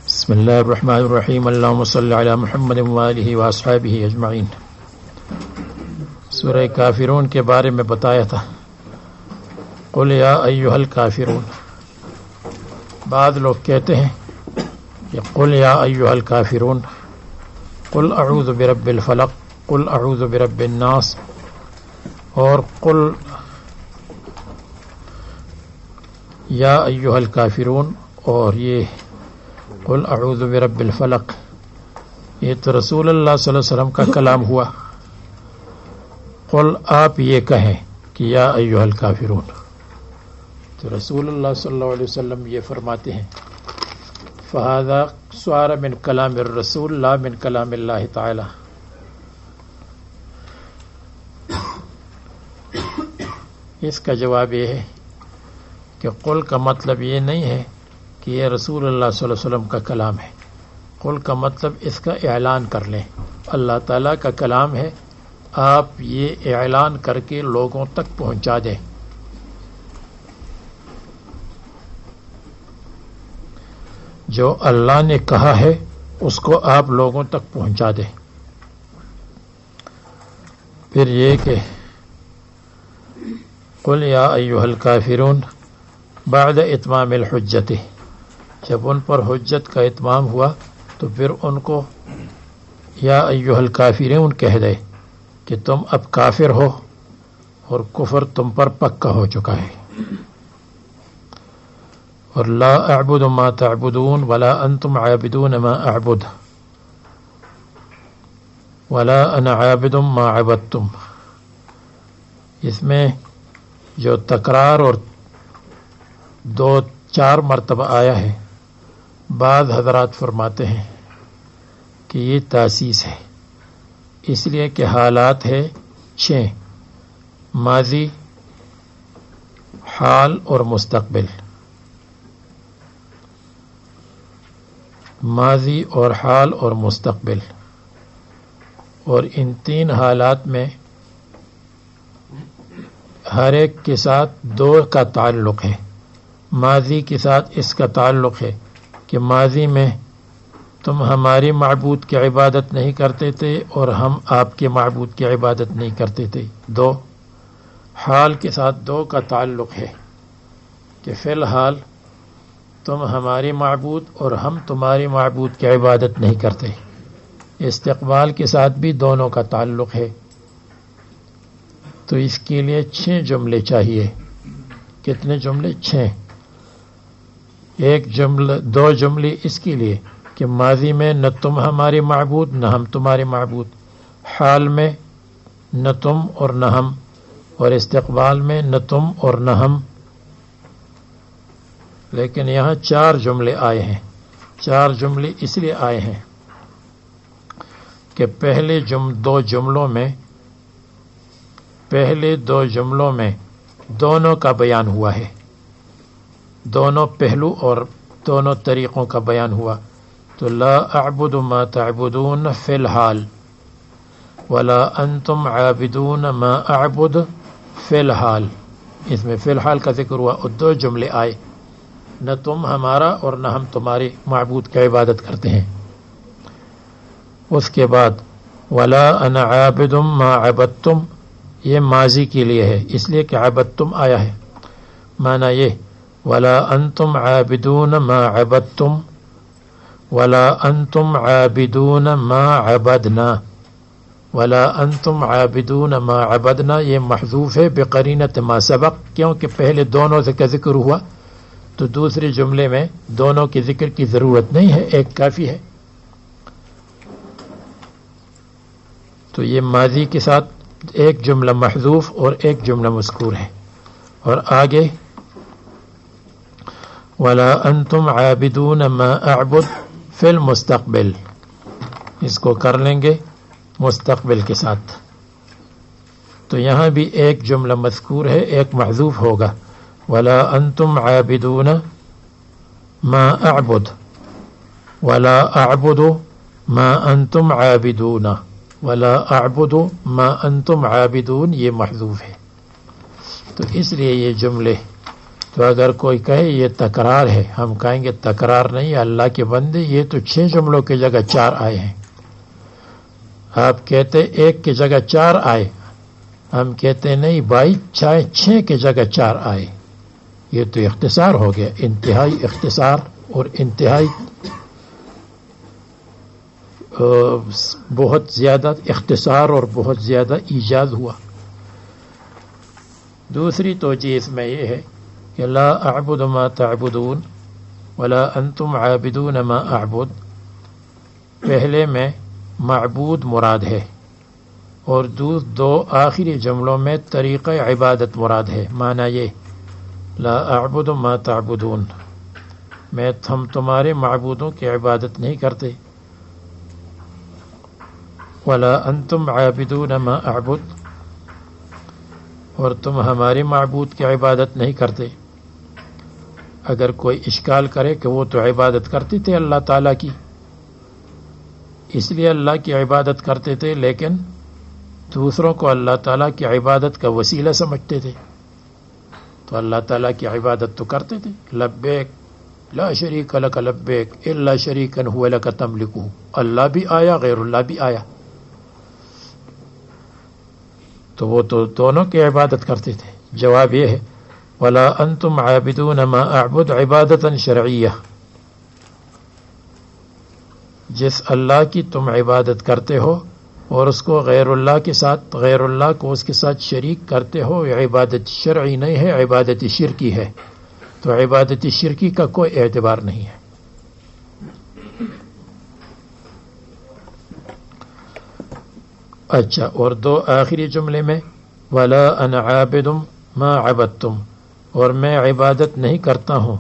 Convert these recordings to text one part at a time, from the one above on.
بسم اللہ الرحمن الرحیم اللہم صلی علی محمد وآلہ واصحابہ اجمعین۔ سورہ کافرون کے بارے میں بتایا تھا، قل یا ایھا الکافرون۔ بعض لوگ کہتے ہیں کہ قل یا ایھا الکافرون، قل اعوذ برب الفلق، قل اعوذ برب الناس، اور قل یا ایھا الکافرون، اور یہ قل اعوذ برب الفلق، یہ تو رسول اللہ صلی اللہ علیہ وسلم کا کلام ہوا۔ قل آپ یہ کہیں کہ یا ایھا الکافرون، تو رسول اللہ صلی اللہ علیہ وسلم یہ فرماتے ہیں، فہذا صار من کلام الرسول لا من کلام اللہ تعالی۔ اس کا جواب یہ ہے کہ قل کا مطلب یہ نہیں ہے کہ یہ رسول اللہ صلی اللہ علیہ وسلم کا کلام ہے۔ قل کا مطلب اس کا اعلان کر لیں، اللہ تعالیٰ کا کلام ہے، آپ یہ اعلان کر کے لوگوں تک پہنچا دیں۔ جو اللہ نے کہا ہے اس کو آپ لوگوں تک پہنچا دیں۔ پھر یہ کہ قل یا ایھا الکافرون بعد اتمام الحجت، جب ان پر حجت کا اتمام ہوا تو پھر ان کو یا ایھا الکافرون کہہ دے کہ تم اب کافر ہو اور کفر تم پر پکا ہو چکا ہے۔ اور لا اعبد ما تعبدون ولا انتم عابدون ما اعبد ولا انا عابد ما عبدتم، اس میں جو تکرار اور 2-4 مرتبہ آیا ہے، بعض حضرات فرماتے ہیں کہ یہ تاسیس ہے، اس لیے کہ حالات ہے 6: ماضی، حال اور مستقبل۔ ماضی اور حال اور مستقبل، اور ان 3 حالات میں ہر ایک کے ساتھ 2 کا تعلق ہے۔ ماضی کے ساتھ اس کا تعلق ہے کہ ماضی میں تم ہماری معبود کی عبادت نہیں کرتے تھے اور ہم آپ کے معبود کی عبادت نہیں کرتے تھے۔ 2 حال کے ساتھ 2 کا تعلق ہے کہ فی الحال تم ہماری معبود اور ہم تمہاری معبود کی عبادت نہیں کرتے۔ استقبال کے ساتھ بھی دونوں کا تعلق ہے، تو اس کے لیے 6 جملے چاہیے۔ کتنے جملے؟ 6۔ ایک جملہ 2 جملے اس کے لیے کہ ماضی میں نہ تم ہمارے معبود نہ ہم تمہارے معبود، حال میں نہ تم اور نہ ہم، اور استقبال میں نہ تم اور نہ ہم۔ لیکن یہاں 4 جملے آئے ہیں۔ 4 جملے اس لیے آئے ہیں کہ پہلے 2 جملوں میں دونوں کا بیان ہوا ہے، دونوں پہلو اور دونوں طریقوں کا بیان ہوا۔ تو لا اعبد ما تعبدون فی الحال ولا انتم عابدون ما اعبد فی الحال، اس میں فی الحال کا ذکر ہوا اور 2 جملے آئے، نہ تم ہمارا اور نہ ہم تمہارے معبود کی عبادت کرتے ہیں۔ اس کے بعد ولا انا عابد ما عبدتم، یہ ماضی کے لیے ہے، اس لیے کہ عبدتم آیا ہے، معنی یہ ولا انتم عابدون ما عبدتم ولا انتم عابدون ما عبدنا، ولا انتم عابدون ما عبدنا یہ محذوف ہے بقرینۃ ما سبق، کیونکہ پہلے دونوں کا ذکر ہوا تو دوسرے جملے میں دونوں کے ذکر کی ضرورت نہیں ہے، ایک کافی ہے۔ تو یہ ماضی کے ساتھ ایک جملہ محذوف اور ایک جملہ مذکور ہے۔ اور آگے ولا انتم عابدون ما اعبد فی المستقبل، اس کو کر لیں گے مستقبل کے ساتھ. تو یہاں بھی ایک جملہ مذکور ہے، ایک محذوف ہوگا. ولا انتم عابدون ما اعبد، ولا اعبد ما انتم عابدون، ولا اعبد ما انتم عابدون، یہ محذوف ہے. تو اس لیے یہ جملے، تو اگر کوئی کہے یہ تکرار ہے، ہم کہیں گے تکرار نہیں، اللہ کے بندے یہ تو 6 جملوں کی جگہ 4 آئے ہیں. آپ کہتے ایک کی جگہ 4 آئے، ہم کہتے نہیں بھائی 6 کی جگہ 4 آئے. یہ تو اختصار ہو گیا، انتہائی اختصار اور انتہائی بہت زیادہ اختصار اور بہت زیادہ ایجاز ہوا. دوسری توجیہ اس میں یہ ہے کہ لا اعبد ما تعبدون ولا انتم عابدون ما اعبد، پہلے میں معبود مراد ہے اور دو آخری جملوں میں طریقہ عبادت مراد ہے. معنی یہ لا اعبد ما تعبدون، ہم تمہارے معبودوں کی عبادت نہیں کرتے. ولا انتم عابدون ما اعبد، اور تم ہمارے معبود کی عبادت نہیں کرتے. اگر کوئی اشکال کرے کہ وہ تو عبادت کرتے تھے اللہ تعالیٰ کی، اس لیے اللہ کی عبادت کرتے تھے، لیکن دوسروں کو اللہ تعالیٰ کی عبادت کا وسیلہ سمجھتے تھے. تو اللہ تعالیٰ کی عبادت تو کرتے تھے. لبیک لا شریک لک لبیک الا شریکا هو لک تملکہ، اللہ بھی آیا غیر اللہ بھی آیا، تو وہ تو دونوں کی عبادت کرتے تھے. جواب یہ ہے ولا انتم عابدون ما اعبد عبادتا شرعیہ، جس اللہ کی تم عبادت کرتے ہو اور اس کو غیر اللہ کے ساتھ، غیر اللہ کو اس کے ساتھ شریک کرتے ہو، یہ عبادت شرعی نہیں ہے، عبادت شرکی ہے. تو عبادت شرکی کا کوئی اعتبار نہیں ہے. اچھا، اور 2 آخری جملے میں ولا انا عابد ما عبدتم، اور میں عبادت نہیں کرتا ہوں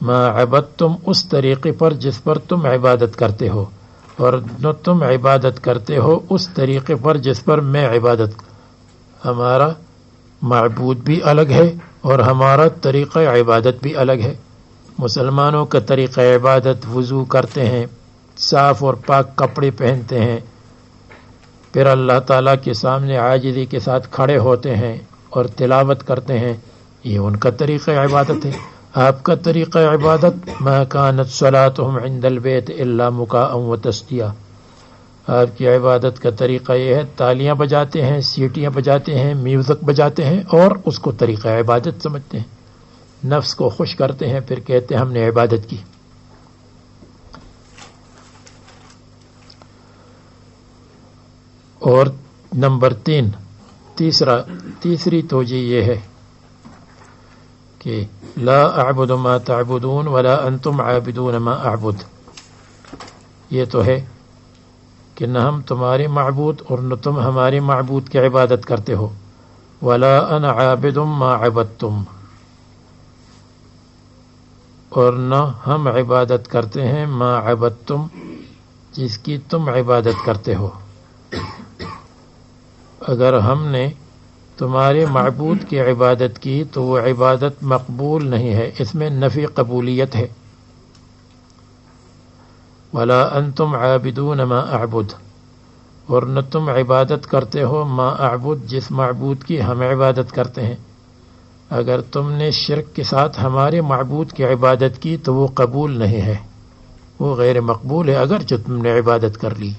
ما عبدتم اس طریقے پر جس پر تم عبادت کرتے ہو، اور نہ تم عبادت کرتے ہو اس طریقے پر جس پر میں عبادت. ہمارا معبود بھی الگ ہے اور ہمارا طریقہ عبادت بھی الگ ہے. مسلمانوں کا طریقہ عبادت وضو کرتے ہیں، صاف اور پاک کپڑے پہنتے ہیں، پھر اللہ تعالیٰ کے سامنے عاجزی کے ساتھ کھڑے ہوتے ہیں اور تلاوت کرتے ہیں، یہ ان کا طریقہ عبادت ہے. آپ کا طریقہ عبادت ما كانت صلاتهم عند البيت الا مكاء وتصديا، آپ کی عبادت کا طریقہ یہ ہے تالیاں بجاتے ہیں، سیٹیاں بجاتے ہیں، میوزک بجاتے ہیں اور اس کو طریقہ عبادت سمجھتے ہیں، نفس کو خوش کرتے ہیں، پھر کہتے ہیں ہم نے عبادت کی. اور نمبر 3، تیسری توجیہ یہ ہے کہ لا اعبد ما تعبدون ولا انتم عابدون ما اعبد، یہ تو ہے کہ نہ ہم تمہارے معبود اور نہ تم ہمارے معبود کی عبادت کرتے ہو. ولا انا عابد ما عبدتم، اور نہ ہم عبادت کرتے ہیں ما عبدتم جس کی تم عبادت کرتے ہو. اگر ہم نے تمہارے معبود کی عبادت کی تو وہ عبادت مقبول نہیں ہے، اس میں نفی قبولیت ہے. ولا انتم عابدون ما اعبد، اور نہ تم عبادت کرتے ہو ما اعبد جس معبود کی ہم عبادت کرتے ہیں. اگر تم نے شرک کے ساتھ ہمارے معبود کی عبادت کی تو وہ قبول نہیں ہے، وہ غیر مقبول ہے اگرچہ تم نے عبادت کر لی.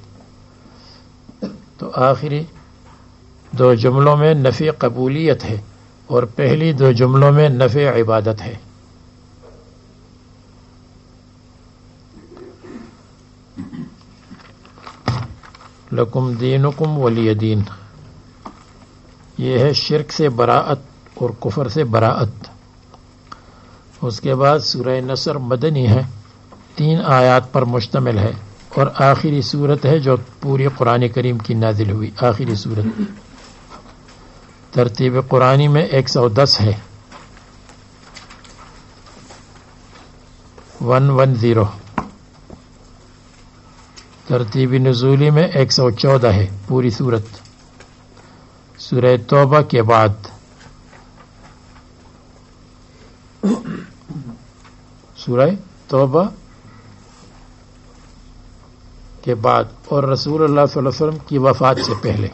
تو آخری 2 جملوں میں نفی قبولیت ہے اور پہلی 2 جملوں میں نفی عبادت ہے. لکم دینکم ولی دین، یہ ہے شرک سے براءت اور کفر سے براءت. اس کے بعد سورہ نصر مدنی ہے، 3 آیات پر مشتمل ہے اور آخری صورت ہے جو پوری قرآن کریم کی نازل ہوئی آخری صورت. ترتیب قرآنی میں 110 ہے. 110. ترتیبی نزولی میں 114 ہے پوری صورت. سورہ توبہ کے بعد سورہ توبہ کے بعد اور رسول اللہ صلی اللہ علیہ وسلم کی وفات سے پہلے.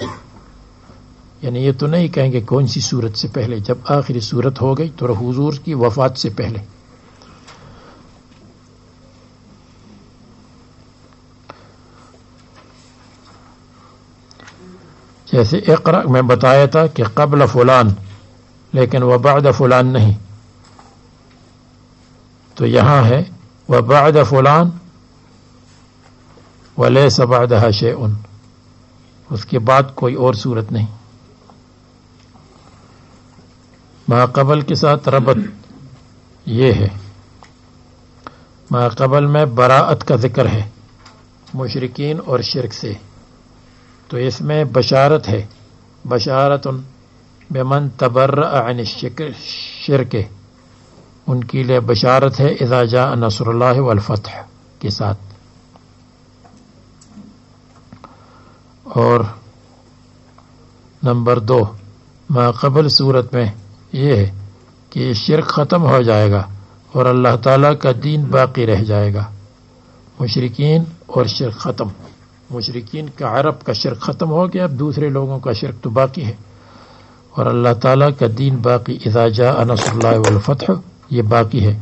یعنی یہ تو نہیں کہیں گے کون سی صورت سے پہلے، جب آخری صورت ہو گئی تو حضور کی وفات سے پہلے. جیسے اقرأ میں بتایا تھا کہ قبل فلان لیکن وبعد فلان نہیں، تو یہاں ہے وبعد فلان ولیس بعدها شیء، اس کے بعد کوئی اور صورت نہیں. ما قبل کے ساتھ ربط یہ ہے، ما قبل میں براءت کا ذکر ہے مشرکین اور شرک سے، تو اس میں بشارت ہے، بشارت بمن تبرأ عن الشرک، ان کے لیے بشارت ہے اذا جاء نصر اللہ والفتح کے ساتھ. اور نمبر 2 ما قبل صورت میں یہ ہے کہ شرک ختم ہو جائے گا اور اللہ تعالیٰ کا دین باقی رہ جائے گا. مشرکین اور شرک ختم، مشرکین کا عرب کا شرک ختم ہو گیا، اب دوسرے لوگوں کا شرک تو باقی ہے، اور اللہ تعالیٰ کا دین باقی. اذا جاء نصر اللہ والفتح یہ باقی ہے.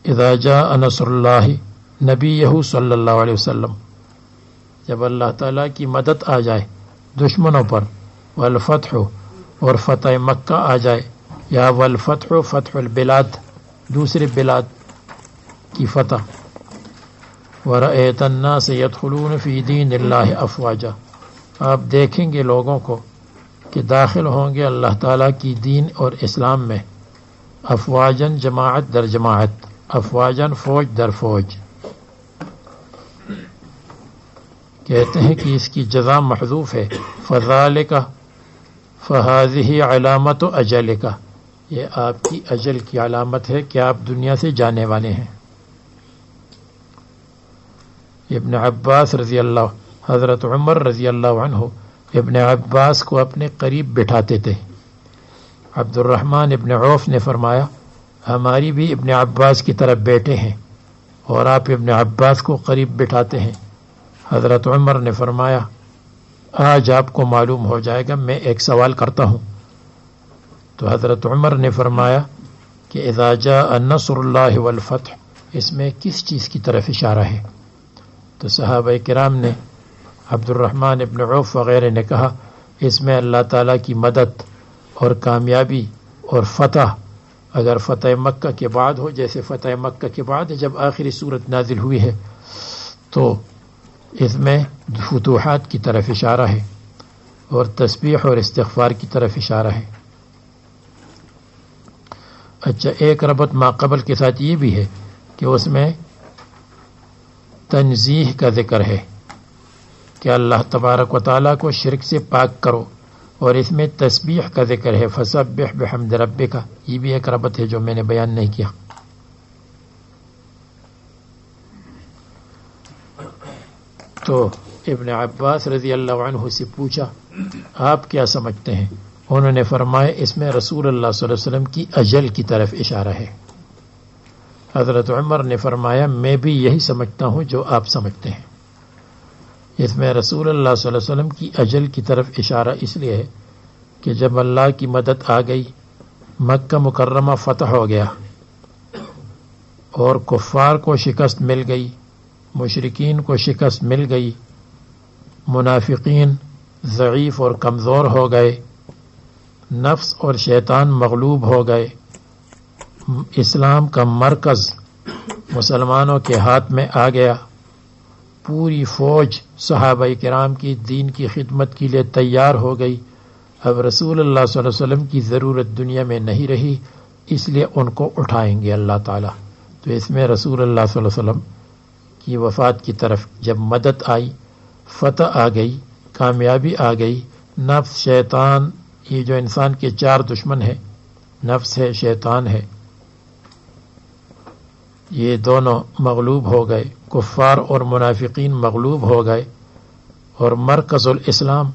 اذا جاء نصر اللہ نبیہ صلی اللہ علیہ وسلم، جب اللہ تعالیٰ کی مدد آ جائے دشمنوں پر، والفتح اور فتح مکہ آ جائے، یا والفتح فتح البلاد دوسرے بلاد کی فتح. ورأیت الناس يدخلون فی دین اللہ افواجا، آپ دیکھیں گے لوگوں کو کہ داخل ہوں گے اللہ تعالیٰ کی دین اور اسلام میں، افواجن جماعت در جماعت، افواجن فوج در فوج. کہتے ہیں کہ اس کی جزا محذوف ہے، فذالک فہذہ علامت اجلک، یہ آپ کی اجل کی علامت ہے کہ آپ دنیا سے جانے والے ہیں. ابن عباس رضی اللہ، حضرت عمر رضی اللہ عنہ ابن عباس کو اپنے قریب بٹھاتے تھے. عبد الرحمن ابن عوف نے فرمایا ہماری بھی ابن عباس کی طرف بیٹے ہیں اور آپ ابن عباس کو قریب بٹھاتے ہیں. حضرت عمر نے فرمایا آج آپ کو معلوم ہو جائے گا، میں ایک سوال کرتا ہوں. تو حضرت عمر نے فرمایا کہ اذا جاء نصر اللہ والفتح، اس میں کس چیز کی طرف اشارہ ہے؟ تو صحابہ کرام نے، عبد الرحمن ابن عوف وغیرہ نے کہا اس میں اللہ تعالیٰ کی مدد اور کامیابی اور فتح، اگر فتح مکہ کے بعد ہو، جیسے فتح مکہ کے بعد جب آخری صورت نازل ہوئی ہے، تو اس میں فتوحات کی طرف اشارہ ہے اور تسبیح اور استغفار کی طرف اشارہ ہے. اچھا، ایک ربط ما قبل کے ساتھ یہ بھی ہے کہ اس میں تنزیہ کا ذکر ہے کہ اللہ تبارک و تعالیٰ کو شرک سے پاک کرو، اور اس میں تسبیح کا ذکر ہے، فسبح بحمد ربک، یہ بھی ایک ربط ہے جو میں نے بیان نہیں کیا. تو ابن عباس رضی اللہ عنہ سے پوچھا آپ کیا سمجھتے ہیں؟ انہوں نے فرمایا اس میں رسول اللہ صلی اللہ علیہ وسلم کی اجل کی طرف اشارہ ہے. حضرت عمر نے فرمایا میں بھی یہی سمجھتا ہوں جو آپ سمجھتے ہیں. اس میں رسول اللہ صلی اللہ علیہ وسلم کی اجل کی طرف اشارہ اس لیے ہے کہ جب اللہ کی مدد آ گئی، مکہ مکرمہ فتح ہو گیا اور کفار کو شکست مل گئی، مشرکین کو شکست مل گئی، منافقین ضعیف اور کمزور ہو گئے، نفس اور شیطان مغلوب ہو گئے، اسلام کا مرکز مسلمانوں کے ہاتھ میں آ گیا، پوری فوج صحابہ کرام کی دین کی خدمت کے لیے تیار ہو گئی. اب رسول اللہ صلی اللہ علیہ وسلم کی ضرورت دنیا میں نہیں رہی، اس لیے ان کو اٹھائیں گے اللہ تعالیٰ. تو اس میں رسول اللہ صلی اللہ علیہ وسلم کی وفات کی طرف جب مدد آئی، فتح آ گئی، کامیابی آ گئی، نفس شیطان، یہ جو انسان کے چار دشمن ہیں، نفس ہے، شیطان ہے، یہ دونوں مغلوب ہو گئے، کفار اور منافقین مغلوب ہو گئے، اور مرکز الاسلام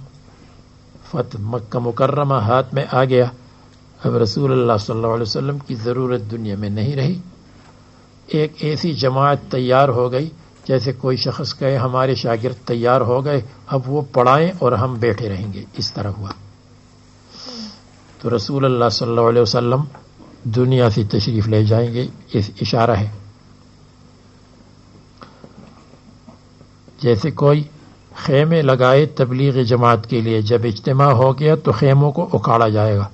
فتح مکہ مکرمہ ہاتھ میں آ گیا. اب رسول اللہ صلی اللہ علیہ وسلم کی ضرورت دنیا میں نہیں رہی. ایک ایسی جماعت تیار ہو گئی جیسے کوئی شخص کہے ہمارے شاگرد تیار ہو گئے، اب وہ پڑھائیں اور ہم بیٹھے رہیں گے. اس طرح ہوا. تو رسول اللہ صلی اللہ علیہ وسلم دنیا سے تشریف لے جائیں گے، اس اشارہ ہے. جیسے کوئی خیمے لگائے تبلیغ جماعت کے لیے، جب اجتماع ہو گیا تو خیموں کو اکھاڑا جائے گا.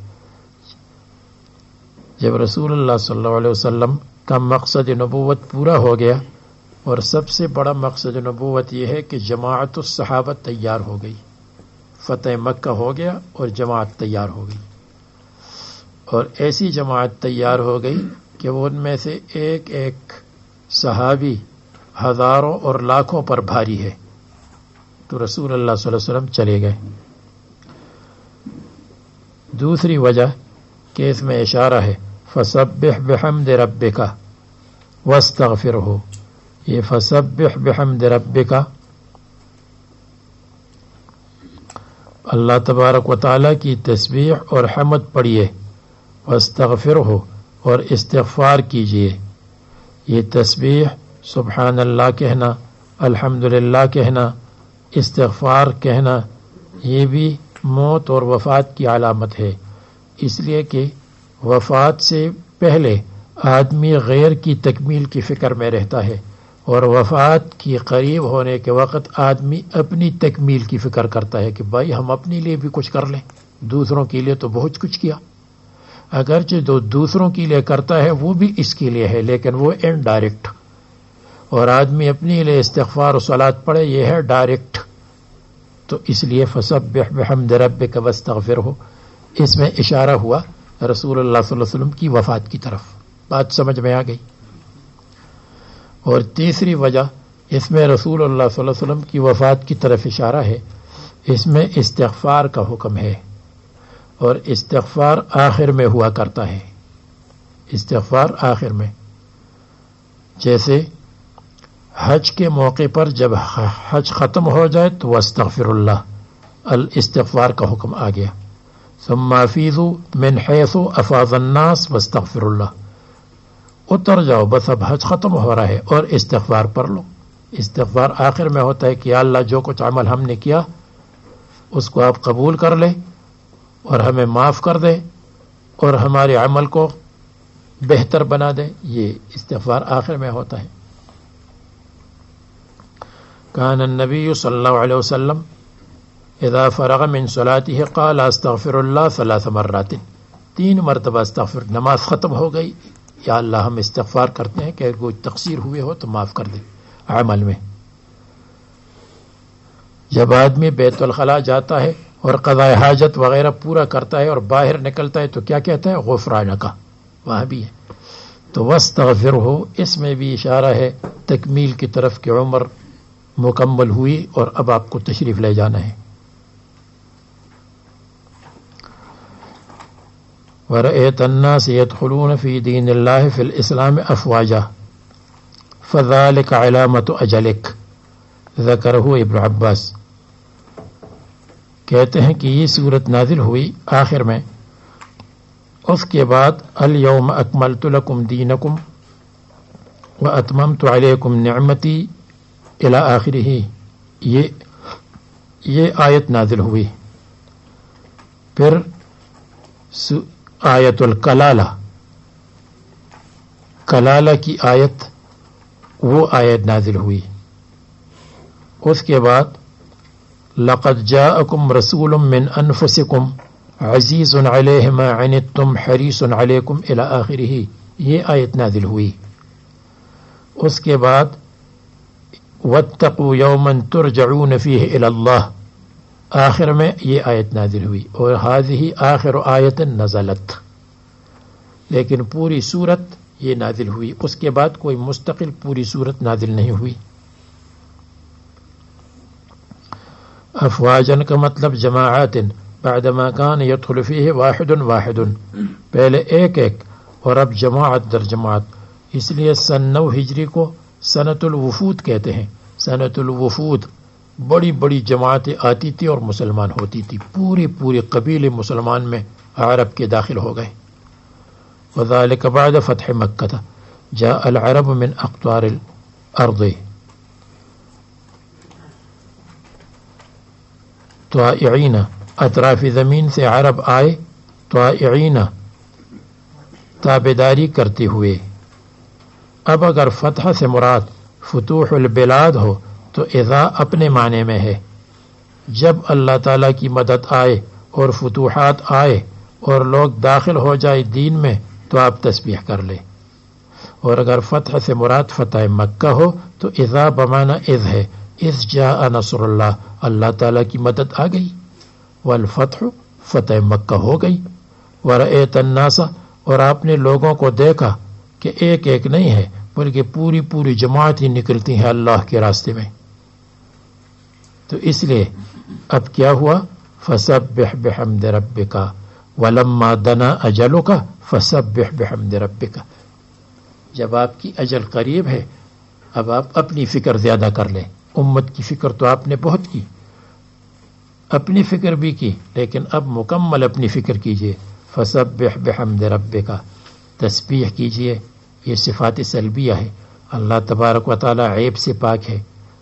جب رسول اللہ صلی اللہ علیہ وسلم کا مقصد نبوت پورا ہو گیا، اور سب سے بڑا مقصد نبوت یہ ہے کہ جماعت الصحابہ تیار ہو گئی، فتح مکہ ہو گیا اور جماعت تیار ہو گئی. اور ایسی جماعت تیار ہو گئی کہ وہ ان میں سے ایک ایک صحابی ہزاروں اور لاکھوں پر بھاری ہے. تو رسول اللہ صلی اللہ علیہ وسلم چلے گئے. دوسری وجہ کہ اس میں اشارہ ہے فسبح بحمد ربک واستغفرہ. یہ فسبح بحمد ربک، اللہ تبارک و تعالیٰ کی تسبیح اور حمد پڑھیے، واستغفرہ اور استغفار کیجیے. یہ تسبیح سبحان اللہ کہنا، الحمدللہ کہنا، استغفار کہنا، یہ بھی موت اور وفات کی علامت ہے. اس لیے کہ وفات سے پہلے آدمی غیر کی تکمیل کی فکر میں رہتا ہے، اور وفات کی قریب ہونے کے وقت آدمی اپنی تکمیل کی فکر کرتا ہے کہ بھائی ہم اپنے لیے بھی کچھ کر لیں. دوسروں کے لیے تو بہت کچھ کیا، اگرچہ جو دوسروں کے لیے کرتا ہے وہ بھی اس کے لیے ہے، لیکن وہ انڈائریکٹ. اور آدمی اپنے لیے استغفار و صلات پڑھے، یہ ہے ڈائریکٹ. تو اس لیے فسبح بحمد ربک واستغفرہ، اس میں اشارہ ہوا رسول اللہ صلی اللہ علیہ وسلم کی وفات کی طرف. بات سمجھ میں آ گئی. اور تیسری وجہ اس میں رسول اللہ صلی اللہ علیہ وسلم کی وفات کی طرف اشارہ ہے، اس میں استغفار کا حکم ہے، اور استغفار آخر میں ہوا کرتا ہے. استغفار آخر میں، جیسے حج کے موقع پر جب حج ختم ہو جائے تو واستغفر اللہ، الاستغفار کا حکم آ گیا. ثم افیضوا من حیث افاض الناس واستغفر اللہ. اتر جاؤ، بس اب حج ختم ہو رہا ہے اور استغفار پڑھ لو. استغفار آخر میں ہوتا ہے کہ یا اللہ جو کچھ عمل ہم نے کیا اس کو آپ قبول کر لیں اور ہمیں معاف کر دیں اور ہمارے عمل کو بہتر بنا دیں. یہ استغفار آخر میں ہوتا ہے. کان النبی صلی اللہ علیہ وسلم اذا فرغ من صلاته قال استغفر اللہ 3 مرات. 3 مرتبہ استغفر. نماز ختم ہو گئی، یا اللہ ہم استغفار کرتے ہیں کہ کوئی تقصیر ہوئے ہو تو معاف کر دے عمل میں. جب آدمی بیت الخلاء جاتا ہے اور قضاء حاجت وغیرہ پورا کرتا ہے اور باہر نکلتا ہے تو کیا کہتا ہے؟ غفرانک. وہاں بھی ہے. تو واستغفرہ، اس میں بھی اشارہ ہے تکمیل کی طرف کہ عمر مکمل ہوئی اور اب آپ کو تشریف لے جانا ہے. وَرَأَيْتَ النَّاسَ يَدْخُلُونَ فِي دِينِ اللَّهِ فِي الْإِسْلَامِ أَفْوَاجًا فَذَلِكَ عَلَامَةُ أَجَلِكَ. ذکرہ ابن عباس کہتے ہیں کہ یہ صورت نازل ہوئی آخر میں. اس کے بعد اليوم اکملت لکم دینکم واتممت علیکم نعمتی الی آخرہ. یہ آیت نازل ہوئی. پھر آیت الکلالہ، کلالہ کی آیت، وہ آیت نازل ہوئی. اس کے بعد لقد جاءکم رسول من انفسکم عزیز علیہ ما عنتم حریص علیکم الی آخرہ. یہ آیت نازل ہوئی. اس کے بعد واتقوا یوما ترجعون فیہ الی اللہ، آخر میں یہ آیت نازل ہوئی. اور هذه آخر آیت نزلت، لیکن پوری صورت یہ نازل ہوئی، اس کے بعد کوئی مستقل پوری صورت نازل نہیں ہوئی۔ افواجن کا مطلب جماعات، بعدما کان يدخل فيه واحد واحد، پہلے ایک ایک اور اب جماعت در جماعت، اس لیے سن 9 ہجری کو سنت الوفود کہتے ہیں۔ سنت الوفود بڑی بڑی جماعتیں آتی تھی اور مسلمان ہوتی تھی، پوری قبیلے مسلمان میں عرب کے داخل ہو گئے۔ وذلك بعد فتح مکہ جاء العرب من اقطار الارض طائعین، اطراف زمین سے عرب آئے طائعین، تابعداری کرتے ہوئے۔ اب اگر فتح سے مراد فتوح البلاد ہو تو اذا اپنے معنی میں ہے، جب اللہ تعالیٰ کی مدد آئے اور فتوحات آئے اور لوگ داخل ہو جائے دین میں تو آپ تسبیح کر لیں۔ اور اگر فتح سے مراد فتح مکہ ہو تو اذا بمعنی اذ ہے، اذ جاء نصر اللہ، اللہ تعالیٰ کی مدد آ گئی، والفتح فتح مکہ ہو گئی۔ ورأیت الناس، اور آپ نے لوگوں کو دیکھا کہ ایک ایک نہیں ہے بلکہ پوری جماعت ہی نکلتی ہیں اللہ کے راستے میں۔ تو اس لیے اب کیا ہوا، فسبح بحمد ربک ولما دنا اجلک فسبح بحمد ربک، جب آپ کی اجل قریب ہے اب آپ اپنی فکر زیادہ کر لیں۔ امت کی فکر تو آپ نے بہت کی، اپنی فکر بھی کی، لیکن اب مکمل اپنی فکر کیجئے۔ فسبح بحمد ربک، تسبیح کیجئے۔ یہ صفات سلبیہ ہے، اللہ تبارک و تعالی عیب سے پاک ہے،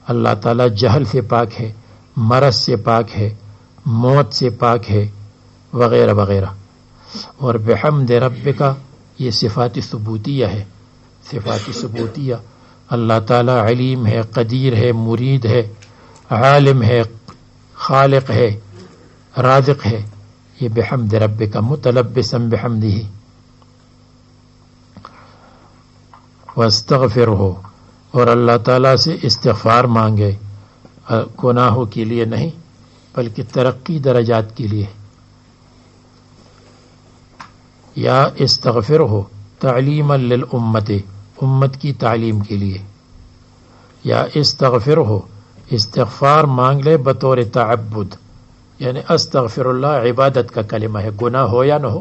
اللہ تعالی جہل سے پاک ہے، مرض سے پاک ہے، موت سے پاک ہے، وغیرہ وغیرہ۔ اور بحمد ربک یہ صفات ثبوتیہ ہے، صفات ثبوتیہ، اللہ تعالی علیم ہے، قدیر ہے، مرید ہے، عالم ہے، خالق ہے، رازق ہے، یہ بحمد ربک متلبسا بحمدہ۔ واستغفرہ، اور اللہ تعالیٰ سے استغفار مانگے، گناہوں کے لیے نہیں بلکہ ترقی درجات کے لیے۔ یا استغفرہ تعلیما للامت، امت کی تعلیم کے لیے، یا استغفرہ استغفار مانگ لے بطور تعبد، یعنی استغفر اللہ عبادت کا کلمہ ہے، گناہ ہو یا نہ ہو۔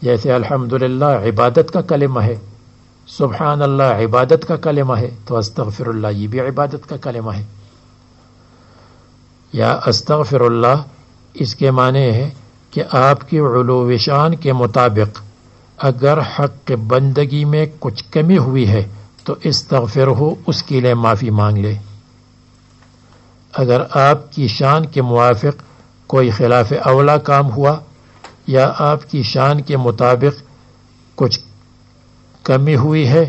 جیسے الحمدللہ عبادت کا کلمہ ہے، سبحان اللہ عبادت کا کلمہ ہے، تو استغفر اللہ یہ بھی عبادت کا کلمہ ہے۔ یا استغفر اللہ اس کے معنی ہے کہ آپ کی علو شان کے مطابق اگر حق بندگی میں کچھ کمی ہوئی ہے تو استغفر ہو، اس کے لیے معافی مانگ لے۔ اگر آپ کی شان کے موافق کوئی خلاف اولا کام ہوا یا آپ کی شان کے مطابق کچھ کمی ہوئی ہے،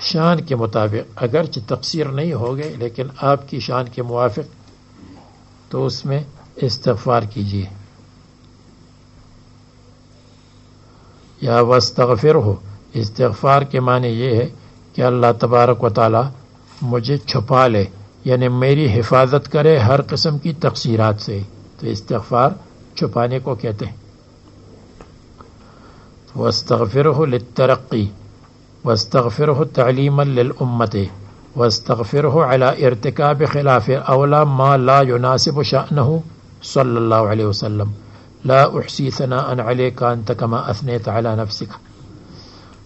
شان کے مطابق اگرچہ تقصیر نہیں ہو گئے لیکن آپ کی شان کے موافق، تو اس میں استغفار کیجیے۔ یا واستغفر ہو، استغفار کے معنی یہ ہے کہ اللہ تبارک و تعالی مجھے چھپا لے، یعنی میری حفاظت کرے ہر قسم کی تقصیرات سے، تو استغفار چھپانے کو کہتے ہیں۔ واستغفرہ للترقی، واستغفرہ تعلیما للامت، واستغفرہ علی ارتکاب خلاف اولا ما لا یناسب شأنہ صلی اللہ علیہ وسلم، لا احصی ثناء علیک انت کما اثنیت علی نفسک۔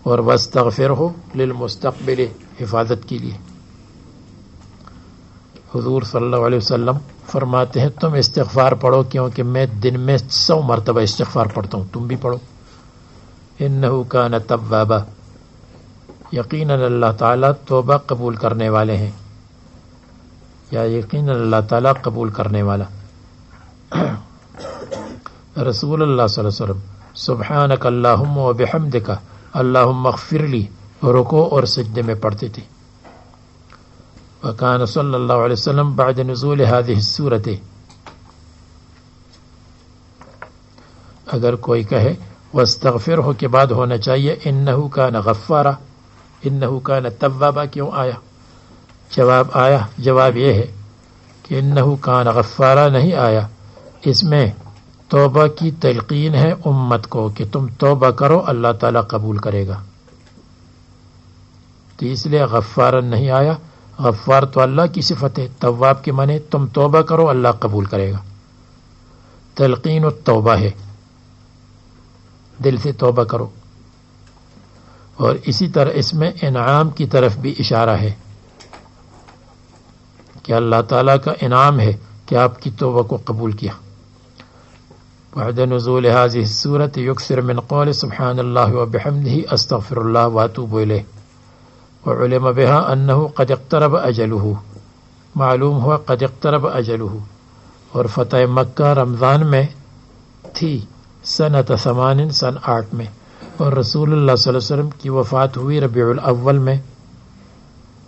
اور واستغفرہ للمستقبل، حفاظت کے لیے۔ حضور صلی اللہ علیہ وسلم فرماتے ہیں تم استغفار پڑھو کیونکہ میں دن میں 100 مرتبہ استغفار پڑھتا ہوں، تم بھی پڑھو۔ انہ کان توابا، یقیناً اللہ تعالیٰ توبہ قبول کرنے والے ہیں، یا یقیناً اللہ تعالیٰ قبول کرنے والا۔ رسول اللہ صلی اللہ علیہ وسلم سبحانک اللہم و بحمدک اللہم اغفر لی رکوع اور سجدے میں پڑھتے تھے۔ وکان صلی اللہ علیہ وسلم بعد نزول هذه السورة، اگر کوئی کہے واستغفرہ کے بعد ہونا چاہیے انہ کان غفارا، انہ کان توابا، کیوں آیا؟ جواب یہ ہے کہ انہ کان غفارا نہیں آیا، اس میں توبہ کی تلقین ہے امت کو کہ تم توبہ کرو، اللہ تعالیٰ قبول کرے گا. تو اس لیے غفارن نہیں آیا. غفار تو اللہ کی صفت ہے، تواب کے معنی تم توبہ کرو اللہ قبول کرے گا. تلقین التوبہ ہے، دل سے توبہ کرو. اور اسی طرح اس میں انعام کی طرف بھی اشارہ ہے کہ اللہ تعالیٰ کا انعام ہے کہ آپ کی توبہ کو قبول کیا. بعد نزول هذه السورة يكثر من قول سبحان الله وبحمده استغفر الله واتوب الیہ. وعلم بها انه قد اقترب اجله، معلوم ہوا قد اقترب اجله. اور فتح مکہ رمضان میں تھی سنۃ 8 سن 8 میں، اور رسول اللہ صلی اللہ علیہ وسلم کی وفات ہوئی ربیع الاول میں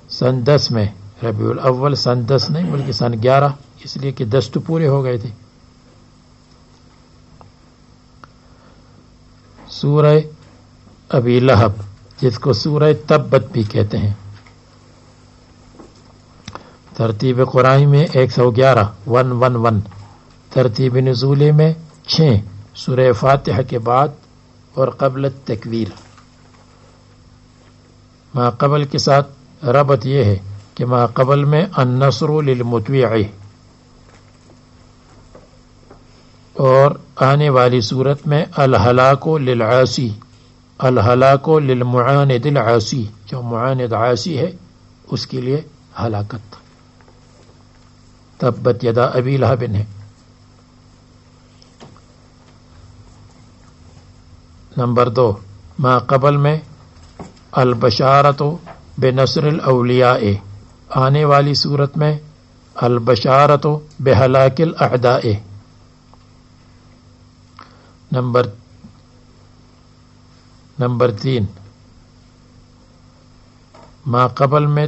سن 10 میں. ربیع الاول سن 10 نہیں بلکہ سن 11، اس لیے کہ 10 تو پورے ہو گئے تھے. سورہ ابی لہب جس کو سورہ تبت بھی کہتے ہیں، ترتیب قرآن میں 111 111، ترتیب نزولی میں 6 سورہ فاتحہ کے بعد اور قبل التکویر. ما قبل کے ساتھ ربط یہ ہے کہ ما قبل میں النصر للمطیع، اور آنے والی صورت میں الہلاک للعاصی، الہلاک للمعاند العاصی، جو معاند عاصی ہے اس کے لیے ہلاکت. تبت یدا ابی لہب ہے. نمبر 2 ما قبل میں البشارت بنصر الاولیاء، آنے والی صورت میں البشارت بہلاک الاعداء. نمبر 3 ما قبل میں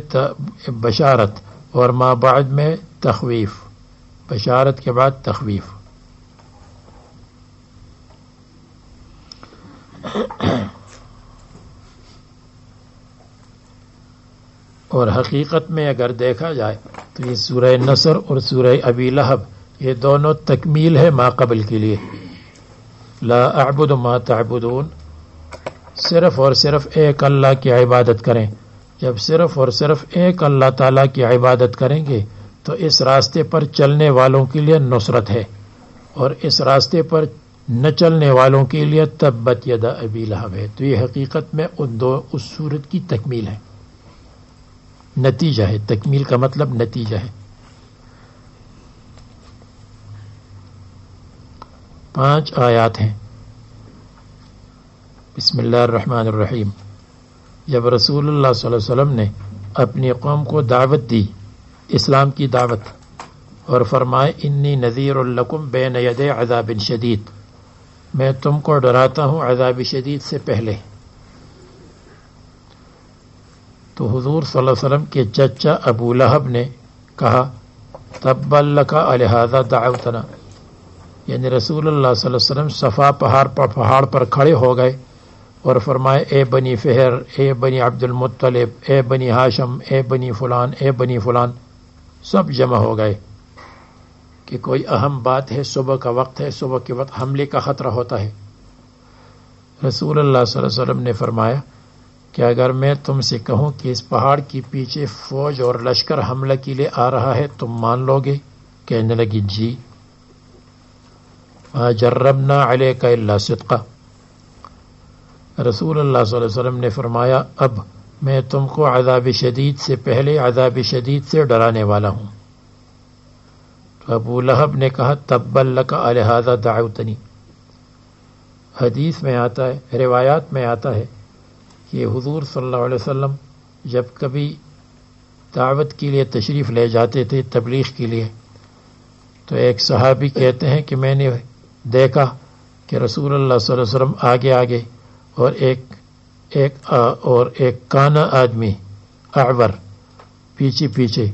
بشارت اور ما بعد میں تخویف، بشارت کے بعد تخویف. اور حقیقت میں اگر دیکھا جائے تو یہ سورہ نصر اور سورہ ابی لہب یہ دونوں تکمیل ہے ما قبل کے لیے. لا اعبد ما تعبدون، صرف اور صرف ایک اللہ کی عبادت کریں. جب صرف اور صرف ایک اللہ تعالیٰ کی عبادت کریں گے تو اس راستے پر چلنے والوں کے لیے نصرت ہے، اور اس راستے پر نہ چلنے والوں کے لیے تبت یدا ابی لہب ہے. تو یہ حقیقت میں اس صورت کی تکمیل ہے، نتیجہ ہے. تکمیل کا مطلب نتیجہ ہے. 5 آیات ہیں. بسم اللہ الرحمن الرحیم. جب رسول اللہ صلی اللہ علیہ وسلم نے اپنی قوم کو دعوت دی، اسلام کی دعوت، اور فرمائے انی نذیر لکم بین یدی عذاب شدید، میں تم کو ڈراتا ہوں عذاب شدید سے پہلے. تو حضور صلی اللہ علیہ وسلم کے چچا ابو لہب نے کہا تبا لک لہذا دعوتنا، یعنی رسول اللہ صلی اللہ علیہ وسلم صفا پہاڑ پر کھڑے ہو گئے اور فرمائے اے بنی فہر، اے بنی عبد المطلب، اے بنی ہاشم، اے بنی فلان، اے بنی فلان، سب جمع ہو گئے کہ کوئی اہم بات ہے، صبح کا وقت ہے، صبح کے وقت حملے کا خطرہ ہوتا ہے. رسول اللہ صلی اللہ علیہ وسلم نے فرمایا کہ اگر میں تم سے کہوں کہ اس پہاڑ کے پیچھے فوج اور لشکر حملہ کے لیے آ رہا ہے تم مان لو گے؟ کہنے لگی جی. ما جربنا علیک الا صدقہ. رسول اللہ صلی اللہ علیہ وسلم نے فرمایا اب میں تم کو عذاب شدید سے پہلے عذاب شدید سے ڈرانے والا ہوں. تو ابو لہب نے کہا تبا لک لہذا دعوتنی. حدیث میں آتا ہے، روایات میں آتا ہے کہ حضور صلی اللہ علیہ وسلم جب کبھی دعوت کے لیے تشریف لے جاتے تھے، تبلیغ کے لیے، تو ایک صحابی کہتے ہیں کہ میں نے دیکھا کہ رسول اللہ صلی اللہ علیہ وسلم آگے آگے اور ایک کانا آدمی اعور پیچھے پیچھے،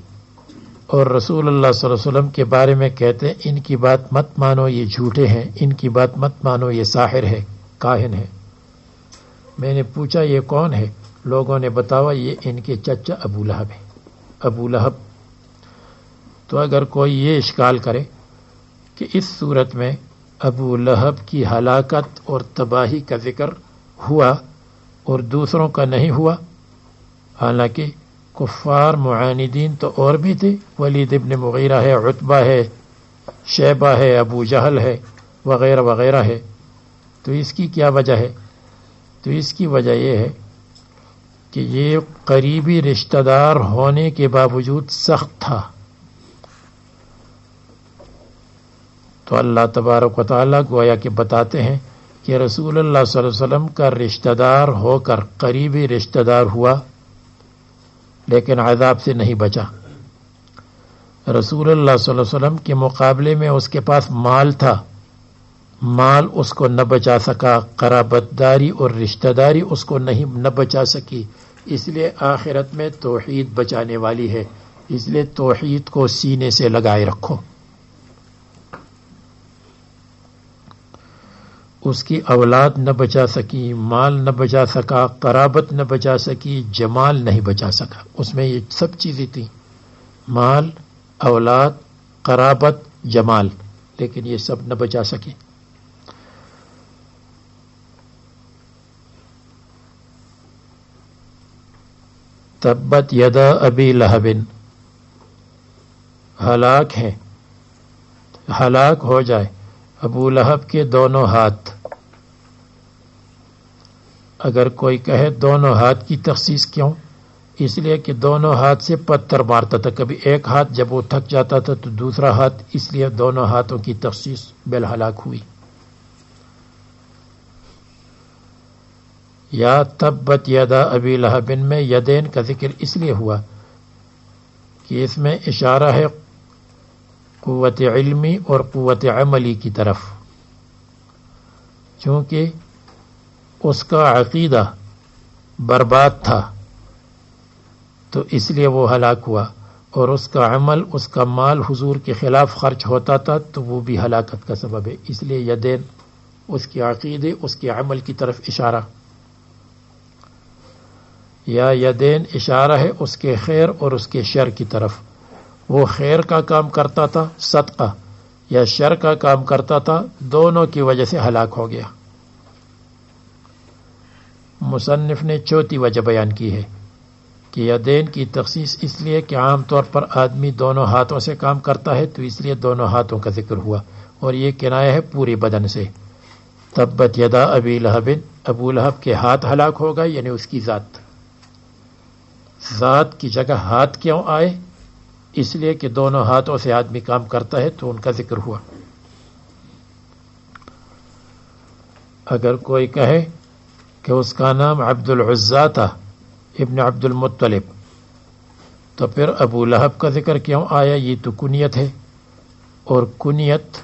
اور رسول اللہ صلی اللہ علیہ وسلم کے بارے میں کہتے ہیں ان کی بات مت مانو یہ جھوٹے ہیں، ان کی بات مت مانو یہ ساحر ہے، کاہن ہے. میں نے پوچھا یہ کون ہے؟ لوگوں نے بتایا یہ ان کے چچا ابو لہب ہے. ابو لہب. تو اگر کوئی یہ اشکال کرے کہ اس صورت میں ابو لہب کی ہلاکت اور تباہی کا ذکر ہوا اور دوسروں کا نہیں ہوا، حالانکہ کفار معاندین تو اور بھی تھے، ولید ابن مغیرہ ہے، عتبہ ہے، شیبہ ہے، ابو جہل ہے، وغیرہ وغیرہ ہے. تو اس کی کیا وجہ ہے؟ تو اس کی وجہ یہ ہے کہ یہ قریبی رشتہ دار ہونے کے باوجود سخت تھا. تو اللہ تبارک و تعالیٰ گویا کہ بتاتے ہیں کہ رسول اللہ صلی اللہ علیہ وسلم کا رشتہ دار ہو کر قریبی رشتہ دار ہوا لیکن عذاب سے نہیں بچا. رسول اللہ صلی اللہ علیہ وسلم کے مقابلے میں اس کے پاس مال تھا، مال اس کو نہ بچا سکا، قرابت داری اور رشتہ داری اس کو نہ بچا سکی. اس لیے آخرت میں توحید بچانے والی ہے، اس لیے توحید کو سینے سے لگائے رکھو. اس کی اولاد نہ بچا سکی، مال نہ بچا سکا، قرابت نہ بچا سکی، جمال نہیں بچا سکا. اس میں یہ سب چیزیں تھیں، مال، اولاد، قرابت، جمال، لیکن یہ سب نہ بچا سکے. تبت یدا ابی لہب، ہلاک ہے، ہلاک ہو جائے ابو لہب کے دونوں ہاتھ. اگر کوئی کہے دونوں ہاتھ کی تخصیص کیوں؟ اس لیے کہ دونوں ہاتھ سے پتھر مارتا تھا، کبھی ایک ہاتھ جب وہ تھک جاتا تھا تو دوسرا ہاتھ، اس لیے دونوں ہاتھوں کی تخصیص بالہلاک ہوئی. یا تبت یدا ابی لہب میں یدین کا ذکر اس لیے ہوا کہ اس میں اشارہ ہے قوت علمی اور قوت عملی کی طرف، چونکہ اس کا عقیدہ برباد تھا تو اس لیے وہ ہلاک ہوا، اور اس کا عمل، اس کا مال حضور کے خلاف خرچ ہوتا تھا تو وہ بھی ہلاکت کا سبب ہے. اس لیے یدین اس کے عقیدے، اس کے عمل کی طرف اشارہ. یا یدین اشارہ ہے اس کے خیر اور اس کے شر کی طرف. وہ خیر کا کام کرتا تھا، صدقہ، یا شر کا کام کرتا تھا، دونوں کی وجہ سے ہلاک ہو گیا. مصنف نے چوتھی وجہ بیان کی ہے کہ یدین کی تخصیص اس لیے کہ عام طور پر آدمی دونوں ہاتھوں سے کام کرتا ہے تو اس لیے دونوں ہاتھوں کا ذکر ہوا، اور یہ کنایہ ہے پورے بدن سے. تبت یدا ابی لہب، ابو لہب کے ہاتھ ہلاک ہوگا، یعنی اس کی ذات. ذات کی جگہ ہاتھ کیوں آئے؟ اس لیے کہ دونوں ہاتھوں سے آدمی کام کرتا ہے تو ان کا ذکر ہوا. اگر کوئی کہے کہ اس کا نام عبد العزیٰ تھا، ابن عبد المطلب، تو پھر ابو لہب کا ذکر کیوں آیا؟ یہ تو کنیت ہے، اور کنیت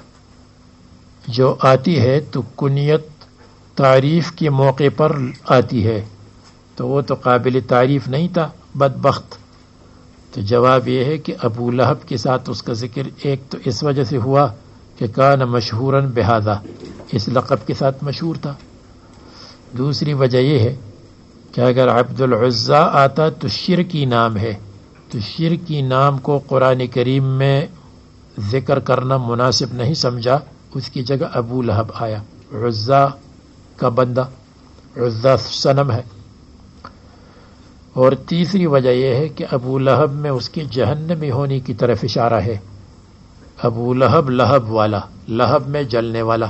جو آتی ہے تو کنیت تعریف کے موقع پر آتی ہے، تو وہ تو قابل تعریف نہیں تھا، بدبخت. تو جواب یہ ہے کہ ابو لہب کے ساتھ اس کا ذکر ایک تو اس وجہ سے ہوا کہ کان مشہوراً بہذا، اس لقب کے ساتھ مشہور تھا. دوسری وجہ یہ ہے کہ اگر عبد العزیٰ آتا تو شرکی نام ہے، تو شرکی نام کو قرآن کریم میں ذکر کرنا مناسب نہیں سمجھا، اس کی جگہ ابو لہب آیا. عزیٰ کا بندہ، عزیٰ صنم ہے. اور تیسری وجہ یہ ہے کہ ابو لہب میں اس کے جہنمی ہونے کی طرف اشارہ ہے. ابو لہب، لہب والا، لہب میں جلنے والا.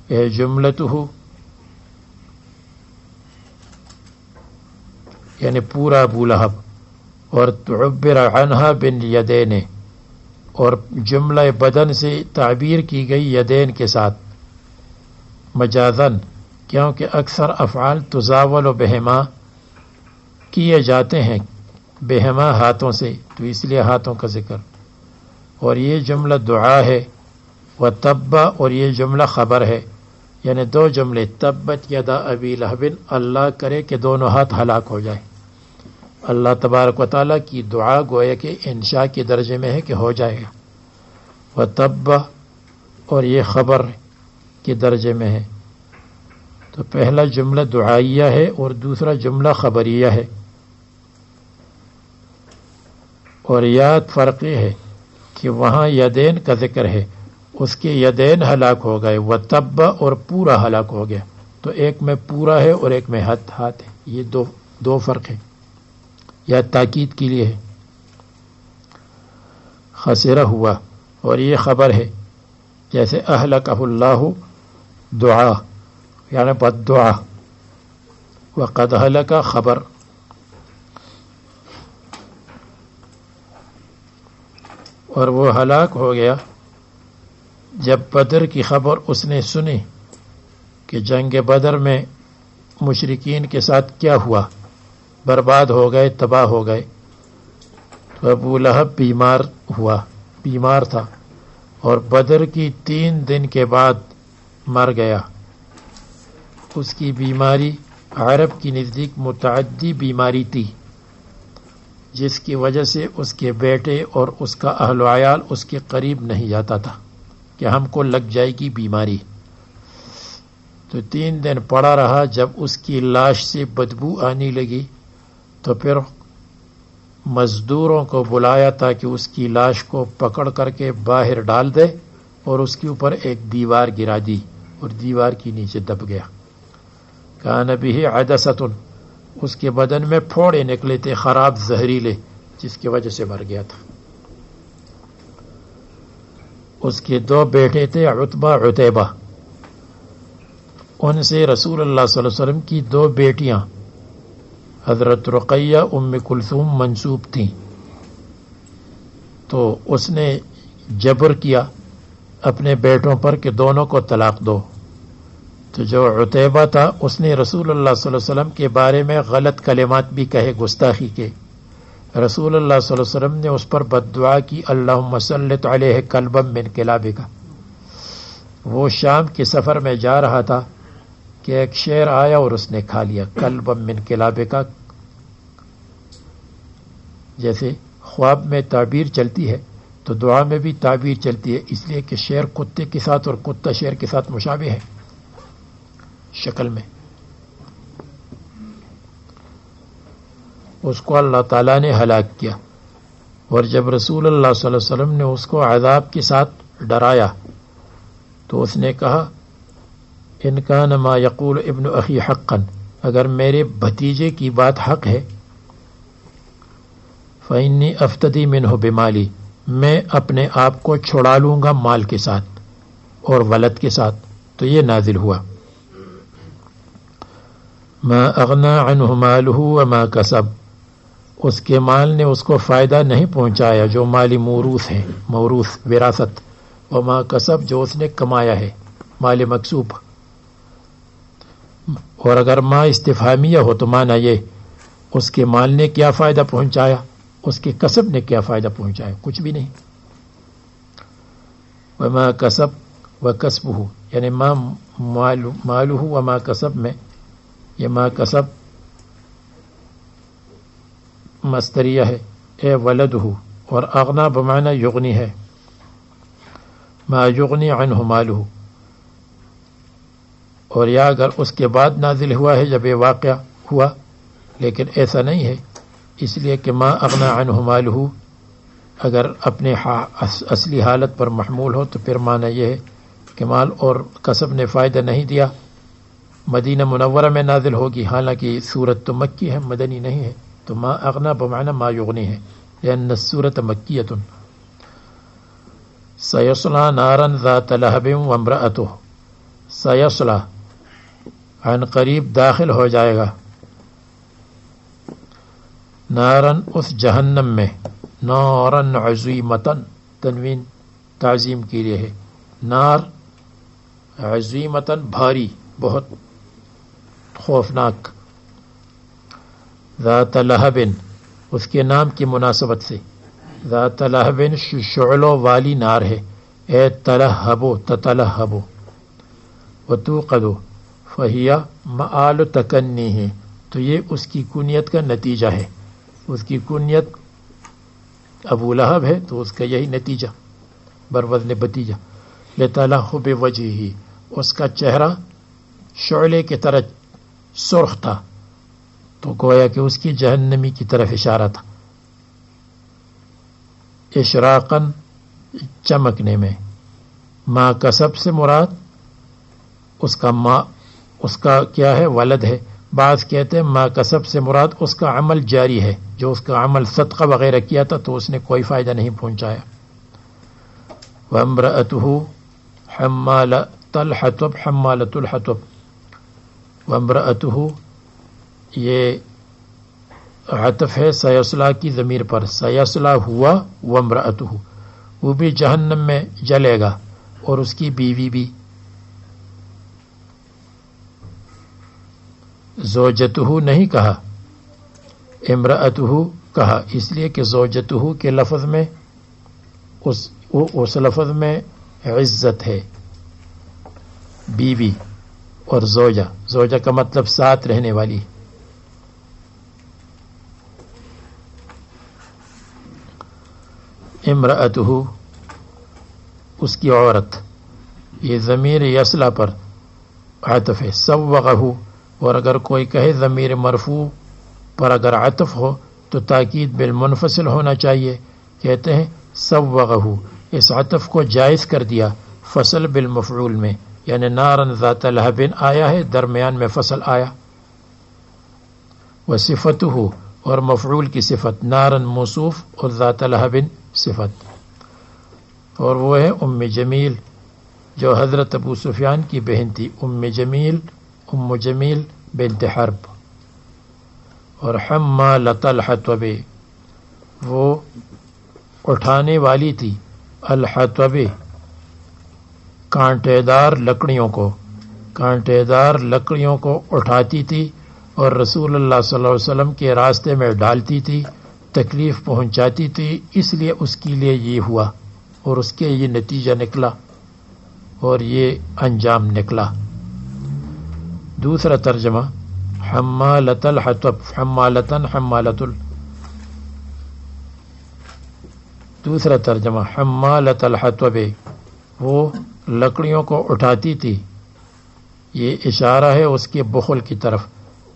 یہ جملتہ، یعنی پورا ابو لہب. اور تعبر عنہا بن یدین، اور جملہ بدن سے تعبیر کی گئی یدین کے ساتھ مجازن، کیونکہ اکثر افعال تزاول و بہما کیے جاتے ہیں بہما ہاتھوں سے، تو اس لیے ہاتھوں کا ذکر. اور یہ جملہ دعا ہے، و تبا، اور یہ جملہ خبر ہے، یعنی دو جملے. تبت یدا ابی لہب، اللہ کرے کہ دونوں ہاتھ ہلاک ہو جائے. اللہ تبارک و تعالیٰ کی دعا گویا کہ انشاء کے درجے میں ہے کہ ہو جائے گا. و تبا، اور یہ خبر کے درجے میں ہے. تو پہلا جملہ دعائیہ ہے اور دوسرا جملہ خبریہ ہے. اور یاد فرق یہ ہے کہ وہاں یدین کا ذکر ہے، اس کے یدین ہلاک ہو گئے، وتبا اور پورا ہلاک ہو گیا، تو ایک میں پورا ہے اور ایک میں ہاتھ ہے، یہ دو فرق ہے، یا تاکید کے لیے ہے۔ خسرہ ہوا، اور یہ خبر ہے جیسے اہلکہ اللہ دعا یعنی بد دعا، وقد ہلک خبر۔ اور وہ ہلاک ہو گیا جب بدر کی خبر اس نے سنی کہ جنگ بدر میں مشرکین کے ساتھ کیا ہوا، برباد ہو گئے، تباہ ہو گئے، تو ابو لہب بیمار تھا، اور بدر کی 3 دن کے بعد مر گیا۔ اس کی بیماری عرب کی نزدیک متعدی بیماری تھی، جس کی وجہ سے اس کے بیٹے اور اس کا اہل و عیال اس کے قریب نہیں جاتا تھا کہ ہم کو لگ جائے گی بیماری۔ تو 3 دن پڑا رہا، جب اس کی لاش سے بدبو آنے لگی تو پھر مزدوروں کو بلایا تاکہ اس کی لاش کو پکڑ کر کے باہر ڈال دے، اور اس کے اوپر ایک دیوار گرا دی اور دیوار کے نیچے دب گیا۔ کان بہ عدسۃ، اس کے بدن میں پھوڑے نکلے تھے خراب زہریلے، جس کی وجہ سے مر گیا تھا۔ اس کے 2 بیٹے تھے، عتبہ عتیبہ، ان سے رسول اللہ صلی اللہ علیہ وسلم کی 2 بیٹیاں حضرت رقیہ ام کلثوم منسوب تھیں، تو اس نے جبر کیا اپنے بیٹوں پر کہ دونوں کو طلاق دو۔ تو جو عتیبہ تھا اس نے رسول اللہ صلی اللہ علیہ وسلم کے بارے میں غلط کلمات بھی کہے، گستاخی کے۔ رسول اللہ صلی اللہ علیہ وسلم نے اس پر بد دعا کی، اللہم سلط علیہ کلبا من کلابک۔ وہ شام کے سفر میں جا رہا تھا کہ ایک شیر آیا اور اس نے کھا لیا، کلبا من کلابک۔ جیسے خواب میں تعبیر چلتی ہے تو دعا میں بھی تعبیر چلتی ہے، اس لیے کہ شیر کتے کے ساتھ اور کتا شیر کے ساتھ مشابہ ہے شکل میں۔ اس کو اللہ تعالیٰ نے ہلاک کیا، اور جب رسول اللہ صلی اللہ علیہ وسلم نے اس کو عذاب کے ساتھ ڈرایا تو اس نے کہا، ان کان ما یقول ابن اخی حقا، اگر میرے بھتیجے کی بات حق ہے، فإنی افتدی منہ بمالی، میں اپنے آپ کو چھڑا لوں گا مال کے ساتھ اور ولد کے ساتھ۔ تو یہ نازل ہوا، ما اغنى عنہ مالہ وما کسب، اس کے مال نے اس کو فائدہ نہیں پہنچایا جو مالی موروث ہے، موروث وراثت، وما کسب جو اس نے کمایا ہے، مال مکسوب۔ اور اگر ما استفہامیہ ہو تو مانا یہ، اس کے مال نے کیا فائدہ پہنچایا، اس کے کسب نے کیا فائدہ پہنچایا، کچھ بھی نہیں۔ وما کسب وکسبہ، یعنی ما مالہ وما کسب میں یہ ما کسب مصدریہ ہے، اے ولدہ، اور اغنا بمعنی یغنی ہے، ما یغنی عنہ مالہ۔ اور یا اگر اس کے بعد نازل ہوا ہے جب یہ واقعہ ہوا، لیکن ایسا نہیں ہے، اس لیے کہ ما اغنا عنہ مالہ اگر اپنے اصلی حالت پر محمول ہو تو پھر معنی یہ ہے کہ مال اور کسب نے فائدہ نہیں دیا۔ مدینہ منورہ میں نازل ہوگی، حالانکہ سورت تو مکی ہے، مدنی نہیں ہے، تو ما اغنا بمعنی ما یغنی ہے، لأن السورة مکیۃ۔ سیصلی نارا ذات لہب وامرأتہ، سیصلی عن قریب داخل ہو جائے گا، نارن اس جہنم میں، نارن عظیمتن، تنوین تعظیم کے لیے ہے، نار عظیمتن بھاری، بہت خوفناک، ذات لہب اس کے نام کی مناسبت سے، ذات لہب شعلوں والی نار ہے، اے تلہبو تتلہبو، وتوقدو فہی مآل تکنی ہے، تو یہ اس کی کنیت کا نتیجہ ہے، اس کی کنیت ابو لہب ہے تو اس کا یہی نتیجہ بروزن بتیجہ، لتلہب وجہہ، اس کا چہرہ شعلے کی طرح سرخ تھا، تو گویا کہ اس کی جہنمی کی طرف اشارہ تھا۔ اشراقن چمکنے میں. ما کسب سے مراد اس کا کیا ہے؟ ولد ہے. بعض کہتے ہیں ما کسب سے مراد اس کا عمل جاری ہے، جو اس کا عمل صدقہ وغیرہ کیا تھا تو اس نے کوئی فائدہ نہیں پہنچایا. وامرأته حمالۃ الحطب، حمالۃ الحطب. وامرأته یہ عطف ہے سیصلا کی ضمیر پر. سیصلا ہوا وامرأته، وہ بھی جہنم میں جلے گا اور اس کی بیوی بھی. زوجته نہیں کہا، امرأته کہا، اس لیے کہ زوجته کے لفظ میں اس لفظ میں عزت ہے. بیوی اور زوجہ کا مطلب ساتھ رہنے والی. امرأته اس کی عورت، یہ ضمیر یصلا پر عطف ہے. سوغه، اور اگر کوئی کہے ضمیر مرفوع پر اگر عطف ہو تو تاکید بالمنفصل ہونا چاہیے. کہتے ہیں سوغه، اس عطف کو جائز کر دیا فصل بالمفعول میں، یعنی نارن ذات لہب آیا ہے، درمیان میں فصل آیا. وصفته، اور مفعول کی صفت، نارن موصوف اور ذات لہب صفت. اور وہ ہے ام جمیل جو حضرت ابو سفیان کی بہن تھی. ام جمیل بنت حرب. اور حمالۃ الحطب، وہ اٹھانے والی تھی. الحطب کانٹے دار لکڑیوں کو اٹھاتی تھی اور رسول اللہ صلی اللہ علیہ وسلم کے راستے میں ڈالتی تھی، تکلیف پہنچاتی تھی. اس لیے اس کے لیے یہ ہوا اور اس کے یہ نتیجہ نکلا اور یہ انجام نکلا. دوسرا ترجمہ حمالۃ الحطب، دوسرا ترجمہ حمالۃ الحطب، وہ لکڑیوں کو اٹھاتی تھی. یہ اشارہ ہے اس کے بخل کی طرف.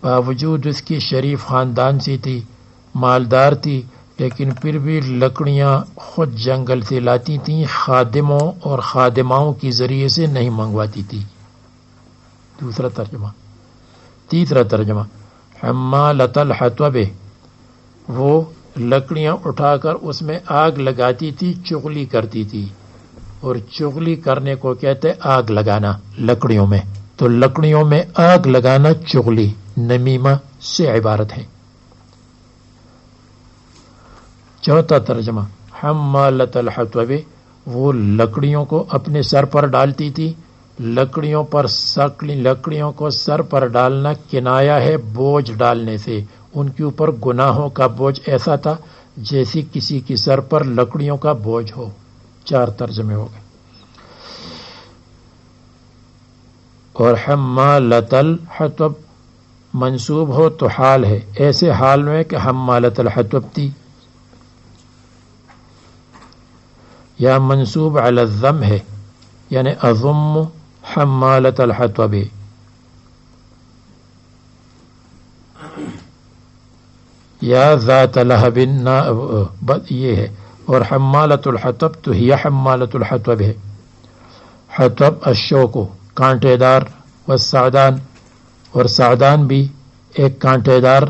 باوجود اس کی شریف خاندان سی تھی، مالدار تھی، لیکن پھر بھی لکڑیاں خود جنگل سے لاتی تھیں، خادموں اور خادماؤں کی ذریعے سے نہیں منگواتی تھی. دوسرا ترجمہ. تیسرا ترجمہ حمالۃ الحطب، وہ لکڑیاں اٹھا کر اس میں آگ لگاتی تھی، چغلی کرتی تھی. اور چغلی کرنے کو کہتے آگ لگانا لکڑیوں میں. تو لکڑیوں میں آگ لگانا چغلی، نمیمہ سے عبارت ہے. چوتھا ترجمہ حمالۃ الحطب، وہ لکڑیوں کو اپنے سر پر ڈالتی تھی. لکڑیوں کو سر پر ڈالنا کنایا ہے بوجھ ڈالنے سے. ان کے اوپر گناہوں کا بوجھ ایسا تھا جیسے کسی کے سر پر لکڑیوں کا بوجھ ہو. 4 ترجمے ہو گئے. اور حمالۃ الحطب منصوب ہو تو حال ہے، ایسے حال میں کہ حمالۃ الحطب تھی. یا منصوب علی الضم ہے، یعنی اضم حمالۃ الحطب. یا ذات لہب یہ ہے. اور حمالۃ الحطب تو ہی حمالۃ الحطب ہے. حطب الشوک، کانٹے دار. والسعدان، اور سعدان بھی ایک کانٹے دار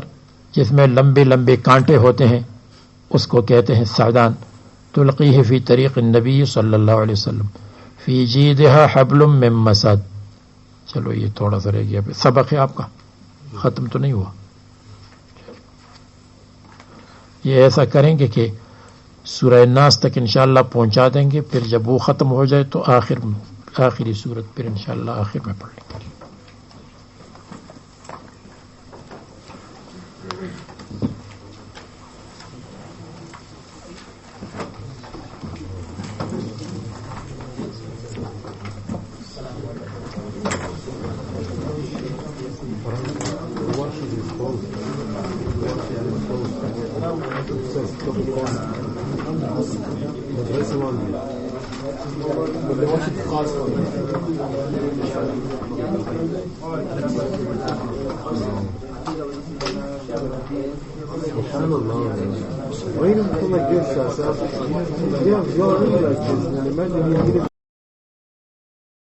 جس میں لمبے لمبے کانٹے ہوتے ہیں، اس کو کہتے ہیں سعدان. تلقیہ فی طریق النبی صلی اللہ علیہ وسلم فی جیدہا حبل من مسد. چلو یہ تھوڑا سا رہ گیا، سبق ہے آپ کا، ختم تو نہیں ہوا. یہ ایسا کریں گے کہ سورہ ناس تک انشاءاللہ پہنچا دیں گے، پھر جب وہ ختم ہو جائے تو آخری صورت پھر انشاءاللہ آخر میں پڑھ لیں گے. سبحان اللہ. Or even people like yourself. Yeah, we all realize this. Now imagine